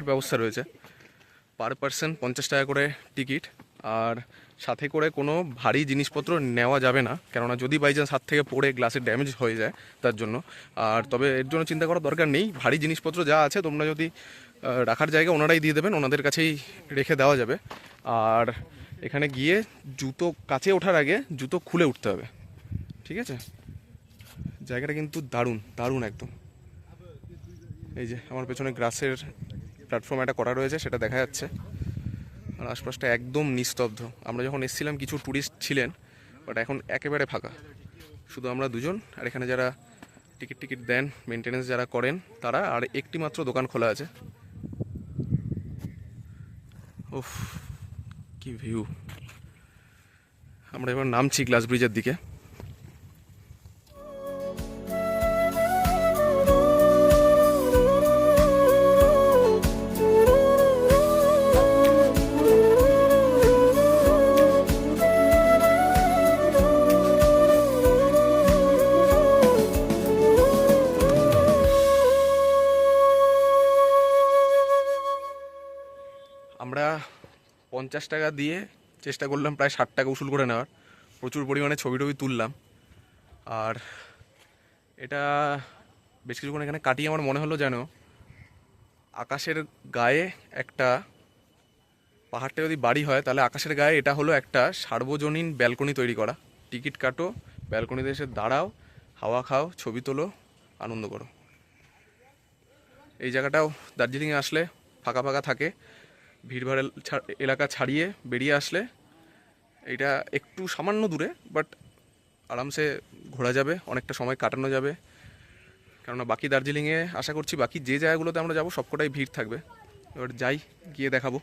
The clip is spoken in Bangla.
ব্যবস্থা রয়েছে, পার পার্সন 50 টাকা করে টিকিট। আর সাথে করে কোনো ভারী জিনিসপত্র নেওয়া যাবে না, কেননা যদি বাই চান্স হাত থেকে পড়ে গ্লাসের ড্যামেজ হয়ে যায় তার জন্য। আর তবে এর জন্য চিন্তা করার দরকার নেই, ভারী জিনিসপত্র যা আছে তোমরা যদি রাখার জায়গা ওনারাই দিয়ে দেবেন, ওনাদের কাছেই রেখে দেওয়া যাবে। আর এখানে গিয়ে জুতো কাছে ওঠার আগে জুতো খুলে উঠতে হবে, ঠিক আছে? জায়গাটা কিন্তু দারুণ দারুণ একদম। এই যে আমার পেছনে গ্রাসের প্ল্যাটফর্ম একটা করা রয়েছে, সেটা দেখা যাচ্ছে। আর আশপাশটা একদম নিস্তব্ধ। আমরা যখন এসেছিলাম কিছু ট্যুরিস্ট ছিলেন, বাট এখন একেবারে ফাঁকা, শুধু আমরা দুজন। আর এখানে যারা টিকিট দেন, মেনটেনেন্স যারা করেন তারা, আর একটি মাত্র দোকান খোলা আছে। ওফ, কি ভিউ! আমরা এবার নামছি গ্লাস ব্রিজের দিকে। আমরা 50 টাকা দিয়ে চেষ্টা করলাম প্রায় 60 টাকা উসুল করে নেওয়ার, প্রচুর পরিমাণে ছবি টবি তুললাম। আর এটা বেশ কিছুক্ষণ এখানে কাটিয়ে আমার মনে হলো যেন আকাশের গায়ে একটা, পাহাড়টা যদি বাড়ি হয় তাহলে আকাশের গায়ে এটা হলো একটা সার্বজনীন ব্যালকনি তৈরি করা। টিকিট কাটো, ব্যালকনিতে এসে দাঁড়াও, হাওয়া খাও, ছবি তোলো, আনন্দ করো। এই জায়গাটাও দার্জিলিংয়ে আসলে ফাঁকা ফাঁকা থাকে, ভিড়ভাড় এলাকা ছাড়িয়ে বেরিয়ে আসলে এটা একটু সামান্য দূরে, বাট আরামসে ঘোরা যাবে, অনেকটা সময় কাটানো যাবে। কেননা বাকি দার্জিলিংয়ে আশা করছি বাকি যে জায়গাগুলোতে আমরা যাবো সবকটাই ভিড় থাকবে। এবার যাই, গিয়ে দেখাবো।